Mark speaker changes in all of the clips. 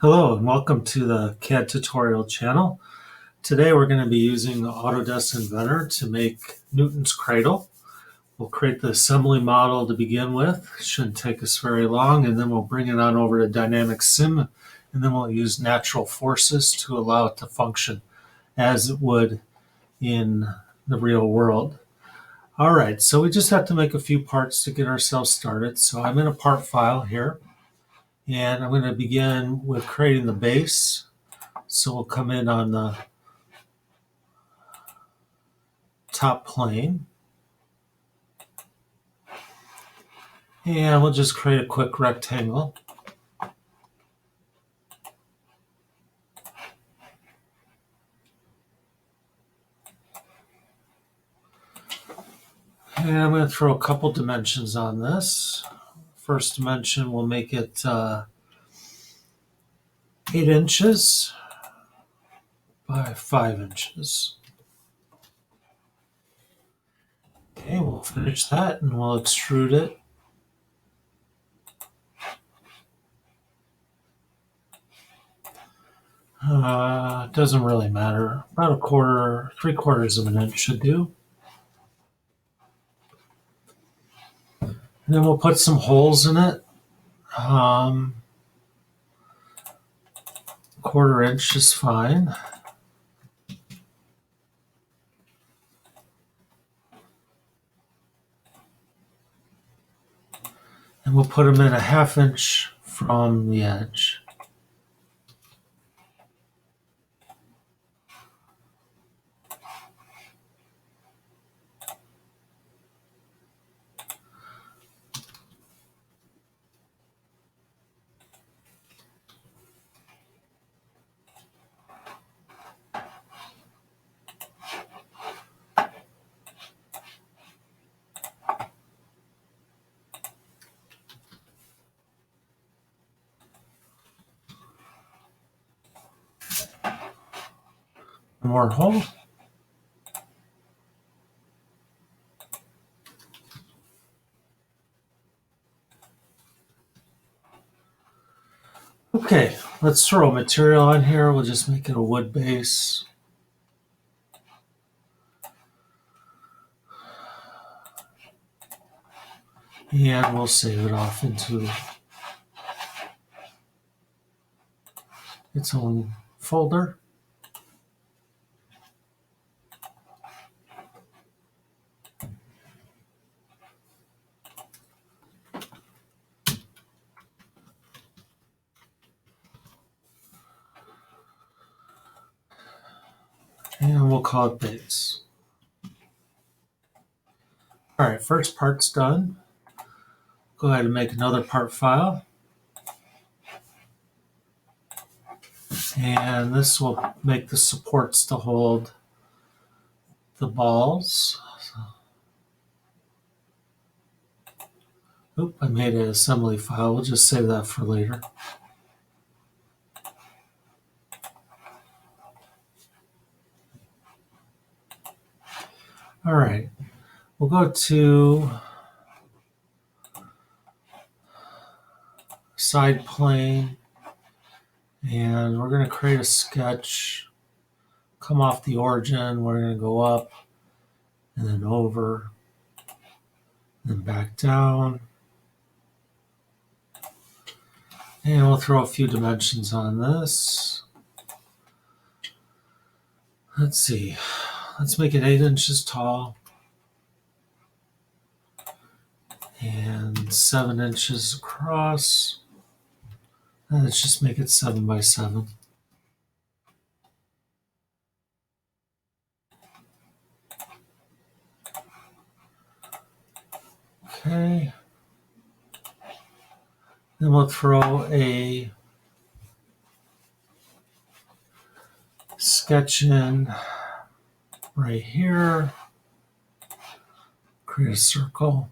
Speaker 1: Hello and welcome to the CAD tutorial channel. Today we're going to be using the Autodesk Inventor to make Newton's Cradle. We'll create the assembly model to begin with. Shouldn't take us very long, and then we'll bring it on over to Dynamic Sim, and then we'll use natural forces to allow it to function as it would in the real world. All right, so we just have to make a few parts to get ourselves started. So I'm in a part file here. And I'm going to begin with creating the base. So we'll come in on the top plane. And we'll just create a quick rectangle. And I'm going to throw a couple dimensions on this. First dimension, we'll make it 8 inches by 5 inches. Okay, we'll finish that and we'll extrude it. Doesn't really matter. About 3/4 of an inch should do. And then we'll put some holes in it. 1/4 inch is fine. And we'll put them in 1/2 inch from the edge. One more hole. Okay, let's throw material on here. We'll just make it a wood base. And we'll save it off into its own folder. And we'll call it base. All right, first part's done. Go ahead and make another part file. And this will make the supports to hold the balls. Oop, I made an assembly file. We'll just save that for later. All right, we'll go to side plane, and we're going to create a sketch. Come off the origin, we're going to go up, and then over, then back down. And we'll throw a few dimensions on this. Let's see. Let's make it 8 inches tall and 7 inches across. And let's just make it 7 by 7. Okay. Then we'll throw a sketch in right here. Create a circle.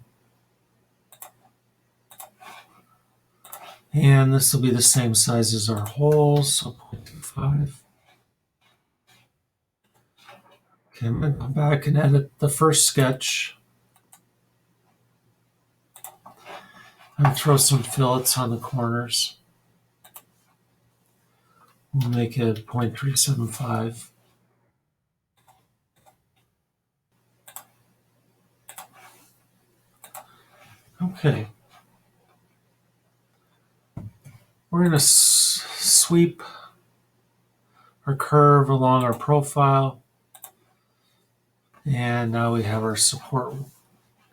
Speaker 1: And this will be the same size as our holes, so 0.25. Okay, I'm going to go back and edit the first sketch. And throw some fillets on the corners. We'll make it 0.375. Okay. We're going to sweep our curve along our profile. And now we have our support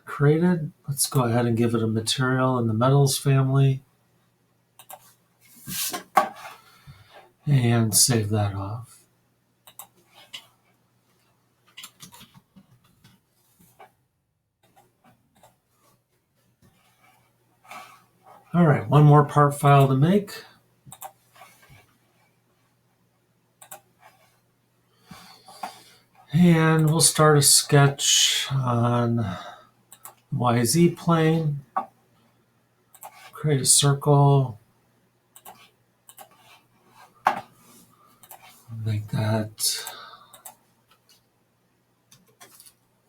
Speaker 1: created. Let's go ahead and give it a material in the metals family. And save that off. All right, one more part file to make. And we'll start a sketch on YZ plane. Create a circle. Make that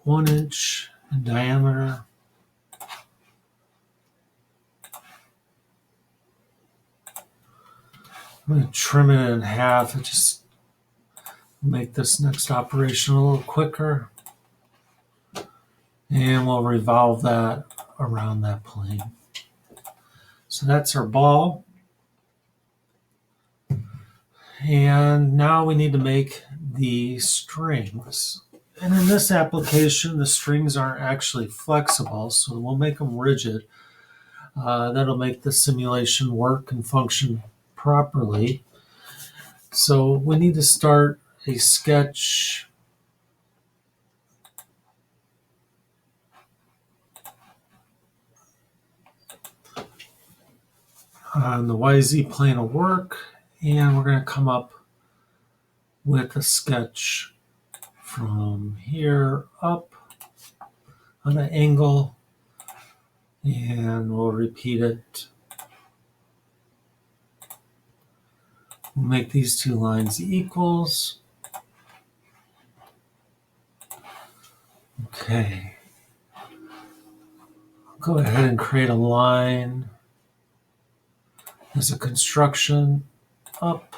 Speaker 1: 1 inch in diameter. I'm going to trim it in half and just make this next operation a little quicker. And we'll revolve that around that plane. So that's our ball. And now we need to make the strings. And in this application, the strings aren't actually flexible, so we'll make them rigid. That'll make the simulation work and function properly. So we need to start a sketch on the YZ plane of work, and we're going to come up with a sketch from here up on an angle, and we'll repeat it. We'll make these two lines equals. Okay. I'll go ahead and create a line as a construction up.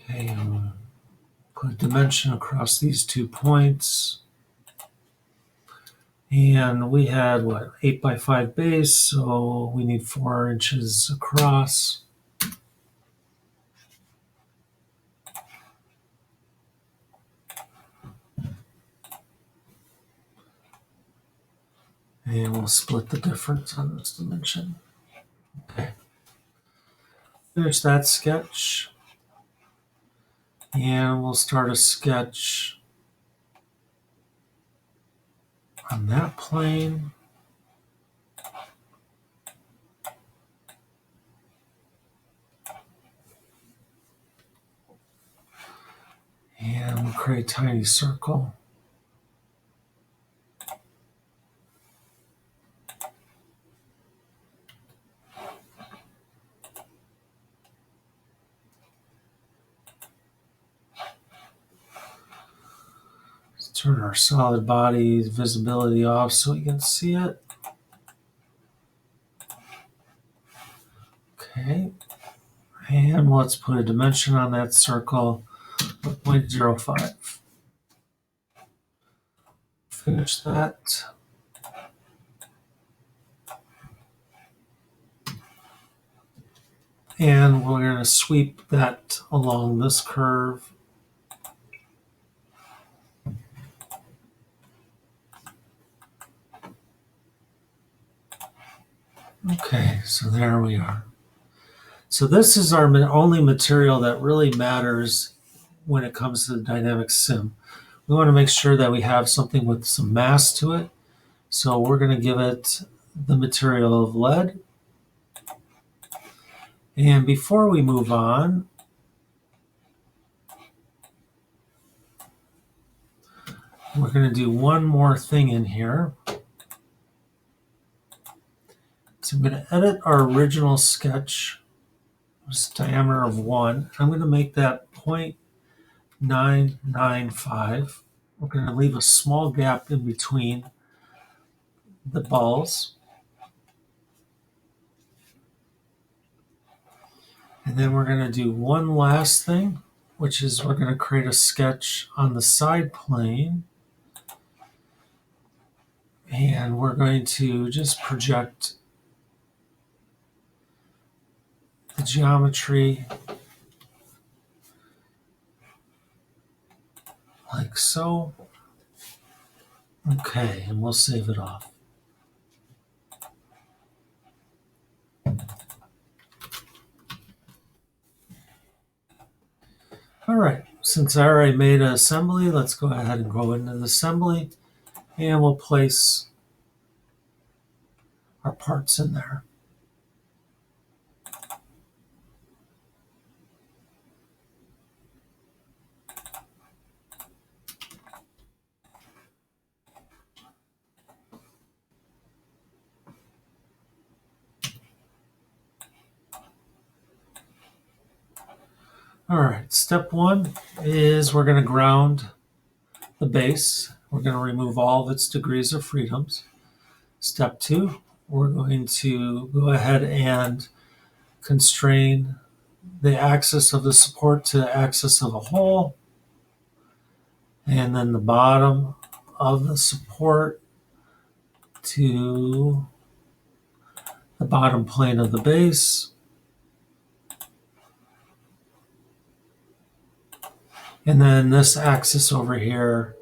Speaker 1: Okay, I'm going to put a dimension across these 2 points. And we had, 8 by 5 base, so we need 4 inches across. And we'll split the difference on this dimension. Okay. Finish that sketch. And we'll start a sketch on that plane. And we'll create a tiny circle. Let's turn our solid body visibility off so we can see it. Okay. And let's put a dimension on that circle of 0.05. Finish that. And we're going to sweep that along this curve. Okay, so there we are. So this is our only material that really matters when it comes to the dynamic sim. We want to make sure that we have something with some mass to it. So we're going to give it the material of lead. And before we move on, we're going to do one more thing in here. So I'm going to edit our original sketch. It's a diameter of 1. I'm going to make that 0.995. We're going to leave a small gap in between the balls. And then we're going to do one last thing, which is we're going to create a sketch on the side plane. And we're going to just project the geometry like so. Okay, and we'll save it off. All right, since I already made an assembly, let's go ahead and go into the assembly, and we'll place our parts in there. All right, step one is we're going to ground the base. We're going to remove all of its degrees of freedoms. Step two, we're going to go ahead and constrain the axis of the support to the axis of the hole, and then the bottom of the support to the bottom plane of the base. And then this axis over here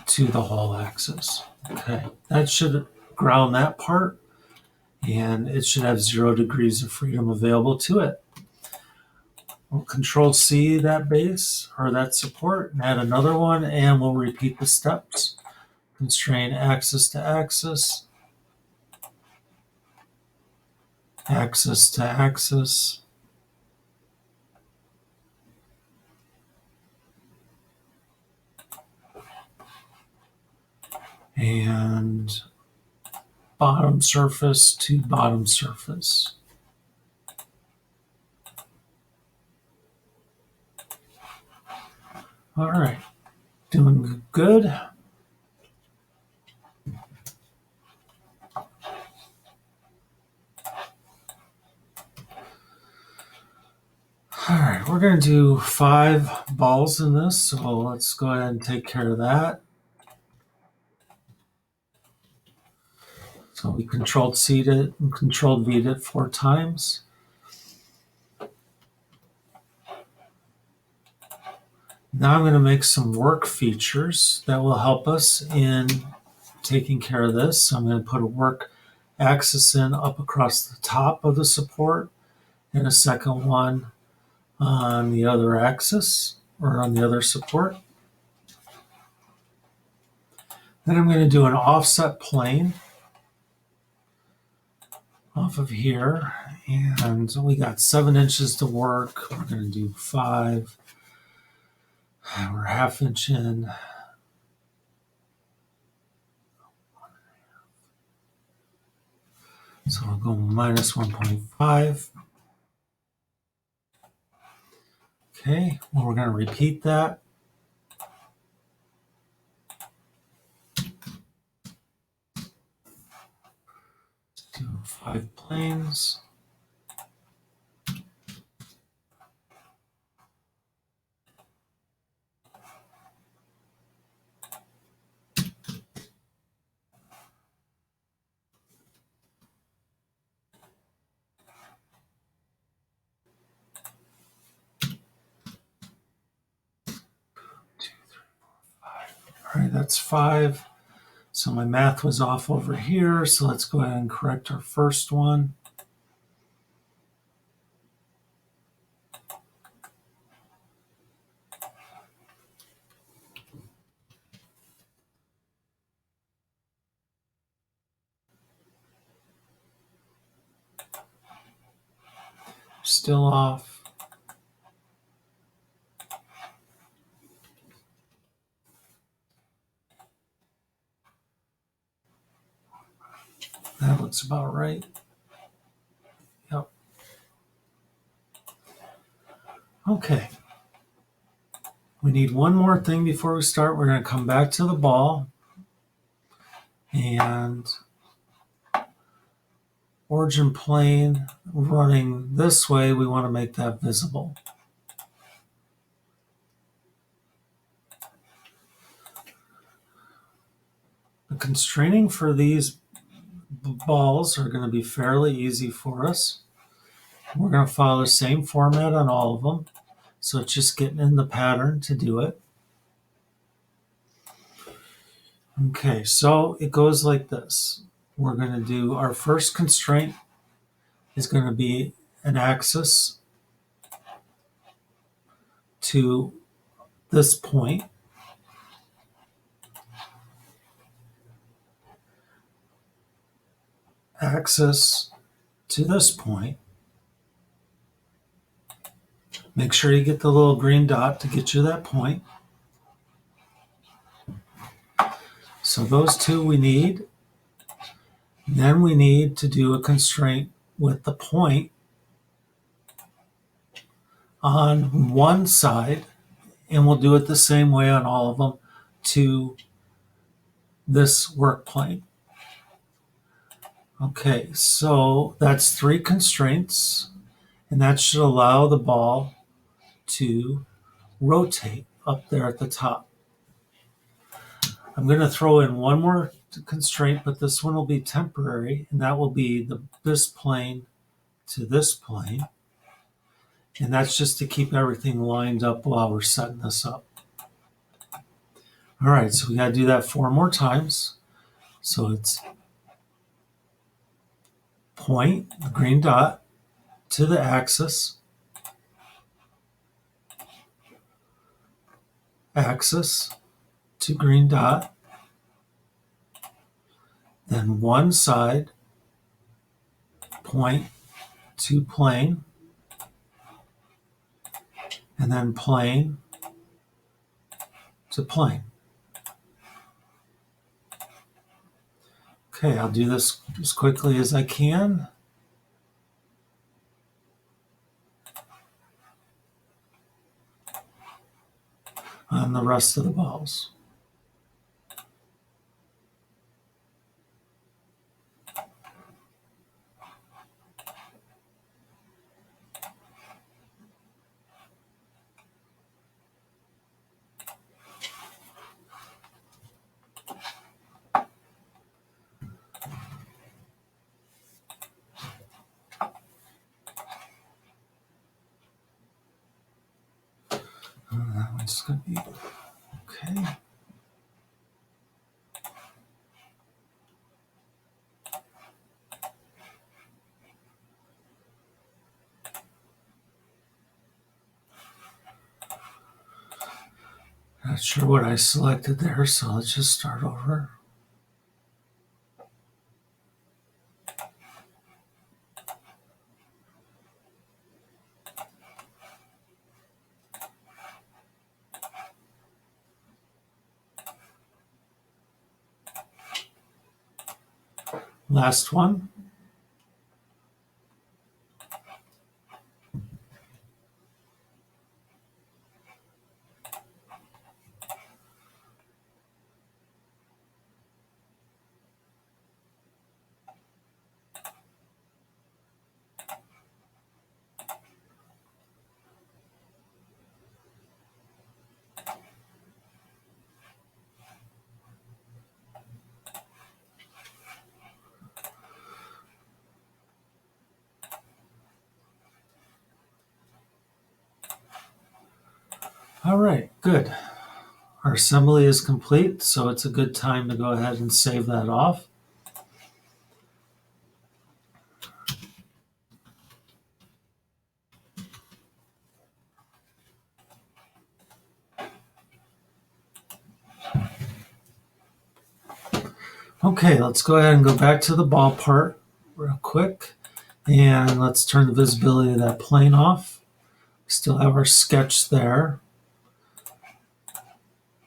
Speaker 1: to the hole axis. Okay, that should ground that part, and it should have 0 degrees of freedom available to it. We'll Control C that base or that support and add another one, and we'll repeat the steps. Constrain axis to axis, axis to axis, and bottom surface to bottom surface. All right, doing good. All right, we're going to do 5 balls in this, so let's go ahead and take care of that. So we Control C it and Control V it 4 times. Now I'm going to make some work features that will help us in taking care of this. So I'm going to put a work axis in up across the top of the support and a second one on the other axis or on the other support. Then I'm going to do an offset plane off of here, and we got 7 inches to work. We're going to do 5. We're ½ inch in. So we'll go minus 1.5. Okay, well, we're going to repeat that. Do 5 planes. All right, that's 5. So my math was off over here. So let's go ahead and correct our first one. Still off. That looks about right. Yep. Okay. We need one more thing before we start. We're going to come back to the ball, and origin plane running this way, we want to make that visible. The constraining for these balls are going to be fairly easy for us. We're going to follow the same format on all of them. So it's just getting in the pattern to do it. Okay, so it goes like this. We're going to do our first constraint is going to be an axis to this point. Axis to this point. Make sure you get the little green dot to get you that point. So those two we need. Then we need to do a constraint with the point on one side, and we'll do it the same way on all of them to this work plane. Okay, so that's 3 constraints, and that should allow the ball to rotate up there at the top. I'm going to throw in one more constraint, but this one will be temporary, and that will be this plane to this plane. And that's just to keep everything lined up while we're setting this up. All right, so we got to do that 4 more times. So it's point, the green dot, to the axis, axis to green dot, then one side, point to plane, and then plane to plane. Okay, I'll do this as quickly as I can. On the rest of the balls. That one's going to be okay. Not sure what I selected there, so let's just start over. Last one. All right, good. Our assembly is complete, so it's a good time to go ahead and save that off. Okay, let's go ahead and go back to the ball part real quick, and let's turn the visibility of that plane off. We still have our sketch there,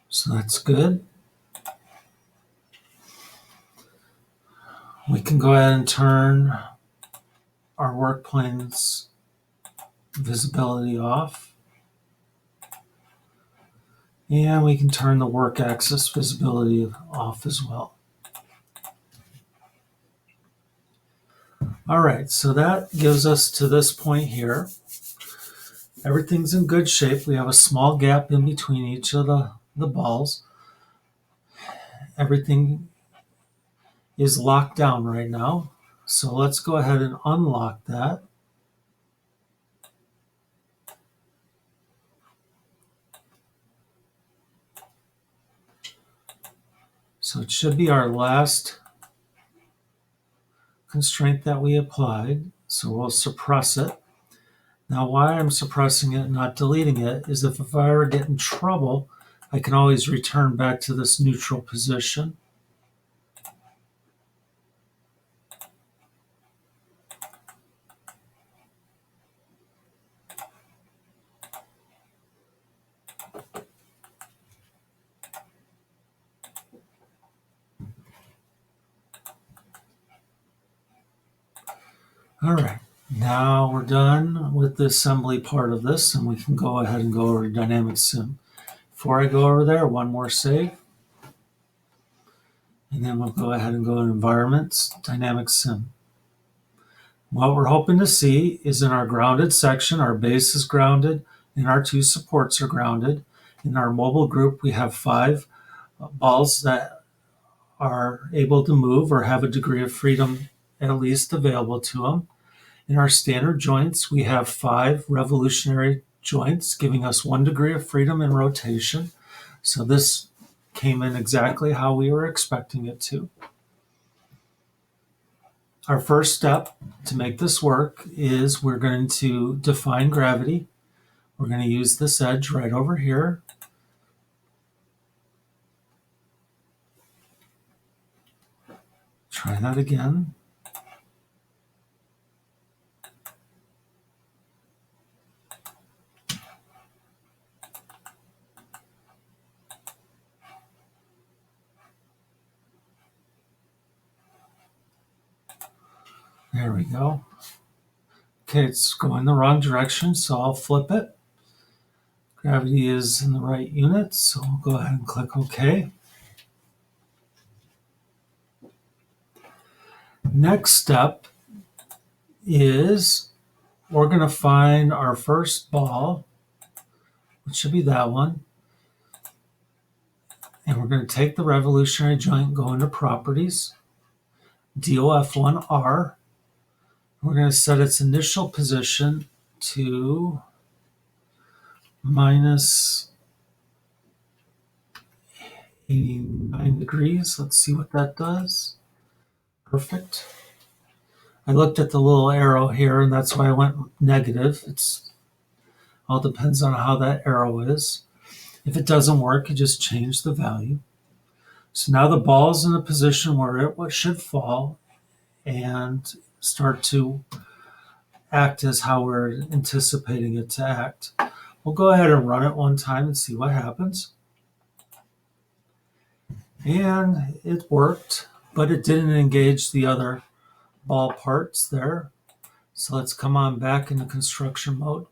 Speaker 1: so that's good. We can go ahead and turn our work plane's visibility off. And we can turn the work axis visibility off as well. All right, so that gives us to this point here. Everything's in good shape. We have a small gap in between each of the balls. Everything is locked down right now. So let's go ahead and unlock that. So it should be our last constraint that we applied. So we'll suppress it. Now, why I'm suppressing it and not deleting it is if I ever get in trouble, I can always return back to this neutral position. All right, now we're done with the assembly part of this, and we can go ahead and go over to Dynamic Sim. Before I go over there, one more save. And then we'll go ahead and go to Environments, Dynamic Sim. What we're hoping to see is in our grounded section, our base is grounded and our two supports are grounded. In our mobile group, we have 5 balls that are able to move or have a degree of freedom at least available to them. In our standard joints, we have 5 revolutionary joints, giving us 1 degree of freedom in rotation. So this came in exactly how we were expecting it to. Our first step to make this work is we're going to define gravity. We're going to use this edge right over here. Try that again. There we go. Okay, it's going the wrong direction, so I'll flip it. Gravity is in the right units, so we'll go ahead and click OK. Next step is we're going to find our first ball, which should be that one. And we're going to take the revolutionary joint, go into Properties, DOF1R. We're going to set its initial position to minus 89 degrees. Let's see what that does. Perfect. I looked at the little arrow here, and that's why I went negative. It's all depends on how that arrow is. If it doesn't work, you just change the value. So now the ball's in a position where it should fall and start to act as how we're anticipating it to act. We'll go ahead and run it one time and see what happens. And it worked, but it didn't engage the other ball parts there. So let's come on back into construction mode.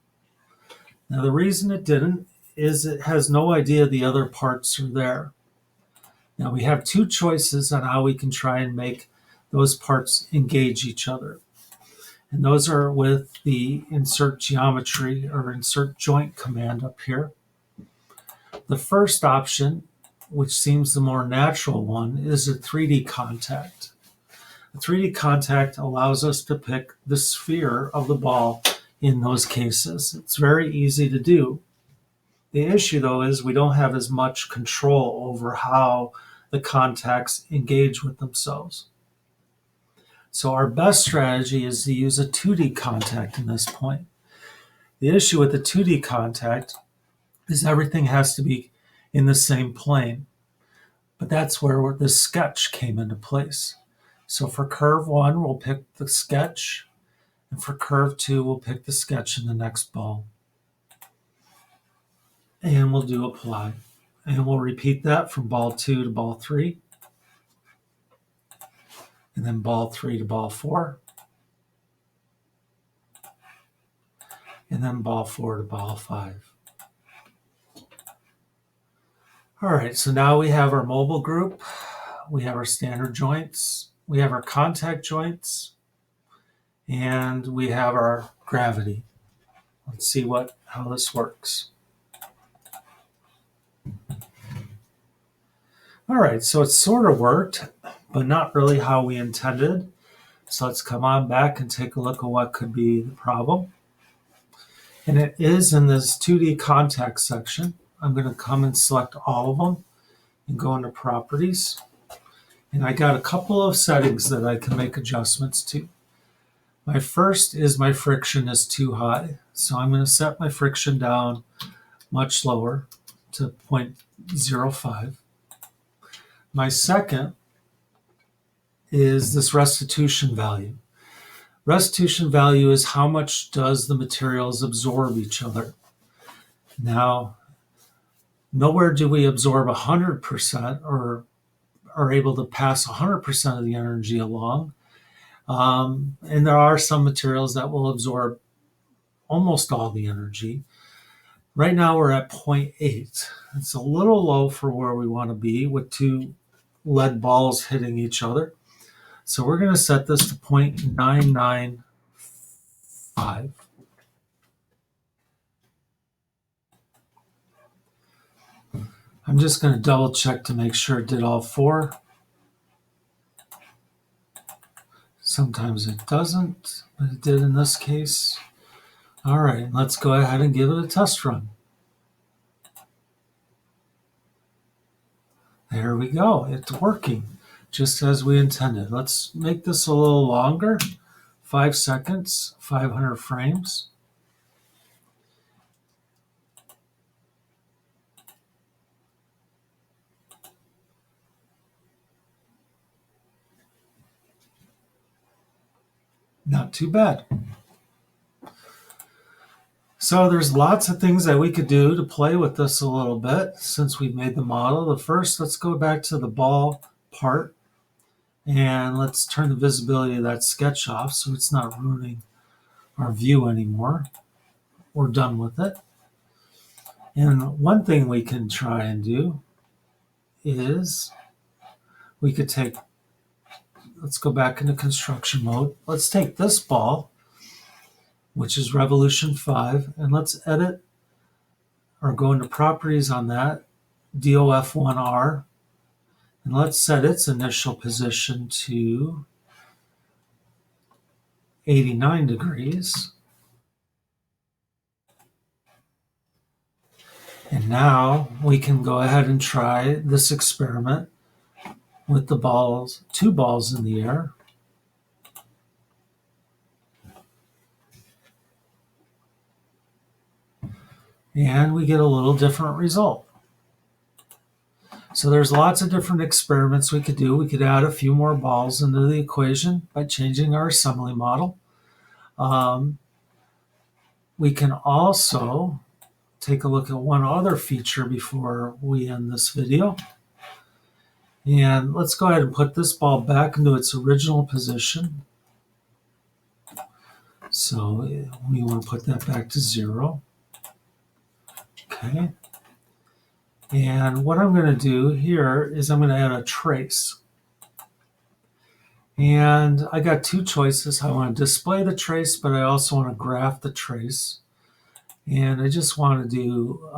Speaker 1: Now the reason it didn't is it has no idea the other parts are there. Now we have 2 choices on how we can try and make those parts engage each other. And those are with the insert geometry or insert joint command up here. The first option, which seems the more natural one, is a 3D contact. A 3D contact allows us to pick the sphere of the ball in those cases. It's very easy to do. The issue, though, is we don't have as much control over how the contacts engage with themselves. So our best strategy is to use a 2D contact in this point. The issue with the 2D contact is everything has to be in the same plane. But that's where the sketch came into place. So for curve 1, we'll pick the sketch. And for curve 2, we'll pick the sketch in the next ball. And we'll do apply. And we'll repeat that from ball 2 to ball 3. And then ball 3 to ball 4. And then ball 4 to ball 5. All right, so now we have our mobile group. We have our standard joints. We have our contact joints. and we have our gravity. Let's see how this works. All right, so it sort of worked, but not really how we intended. So let's come on back and take a look at what could be the problem. And it is in this 2D context section. I'm going to come and select all of them and go into properties. And I got a couple of settings that I can make adjustments to. My first is my friction is too high. So I'm going to set my friction down much lower to 0.05. My second is this restitution value. Restitution value is how much does the materials absorb each other. Now, nowhere do we absorb 100% or are able to pass 100% of the energy along. And there are some materials that will absorb almost all the energy. Right now we're at 0.8. It's a little low for where we want to be with two lead balls hitting each other. So we're going to set this to 0.995. I'm just going to double check to make sure it did all four. Sometimes it doesn't, but it did in this case. All right, let's go ahead and give it a test run. There we go. It's working just as we intended. Let's make this a little longer. 5 seconds, 500 frames. Not too bad. So there's lots of things that we could do to play with this a little bit since we made the model. The first, let's go back to the ball part and let's turn the visibility of that sketch off so it's not ruining our view anymore. We're done with it. And one thing we can try and do is we could take, let's go back into construction mode. Let's take this ball, which is revolution 5, and let's edit or go into properties on that, DOF1R, and let's set its initial position to 89 degrees. And now we can go ahead and try this experiment with the balls, 2 balls in the air. And we get a little different result. So there's lots of different experiments we could do. We could add a few more balls into the equation by changing our assembly model. We can also take a look at one other feature before we end this video. And let's go ahead and put this ball back into its original position. So we want to put that back to 0. Okay. And what I'm going to do here is I'm going to add a trace. And I got 2 choices. I want to display the trace, but I also want to graph the trace. And I just want to do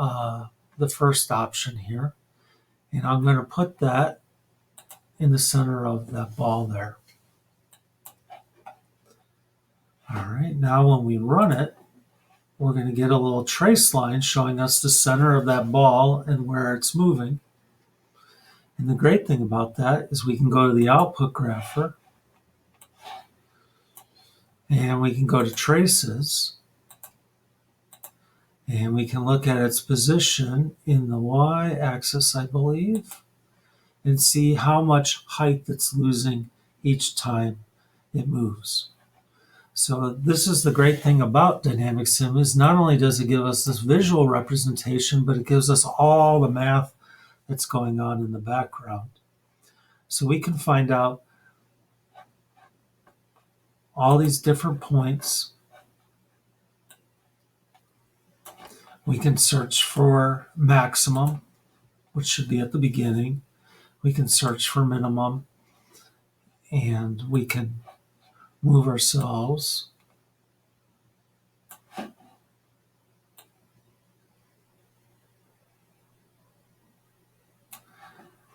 Speaker 1: the first option here. And I'm going to put that in the center of that ball there. All right, now when we run it, we're going to get a little trace line showing us the center of that ball and where it's moving. And the great thing about that is we can go to the output grapher and we can go to traces and we can look at its position in the y-axis, I believe, and see how much height it's losing each time it moves. So this is the great thing about Dynamic Sim is not only does it give us this visual representation, but it gives us all the math that's going on in the background. So we can find out all these different points. We can search for maximum, which should be at the beginning. We can search for minimum, and we can move ourselves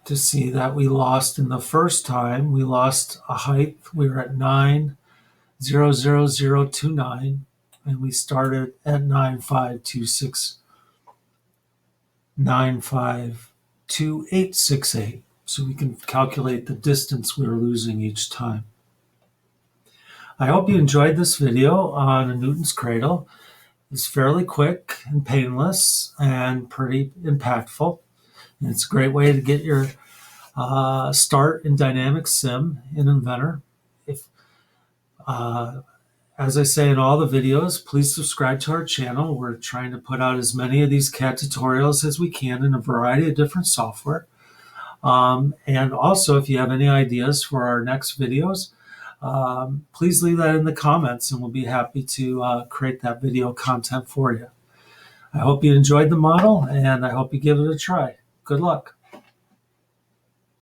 Speaker 1: to see that we lost in the first time. We lost a height. We were at 9,00029, and we started at 9,526,9,52868. So we can calculate the distance we were losing each time. I hope you enjoyed this video on a Newton's Cradle. It's fairly quick and painless and pretty impactful. And it's a great way to get your start in Dynamic Sim in Inventor. As I say in all the videos, please subscribe to our channel. We're trying to put out as many of these CAD tutorials as we can in a variety of different software. And also, if you have any ideas for our next videos, please leave that in the comments and we'll be happy to create that video content for you. I hope you enjoyed the model and I hope you give it a try. Good luck.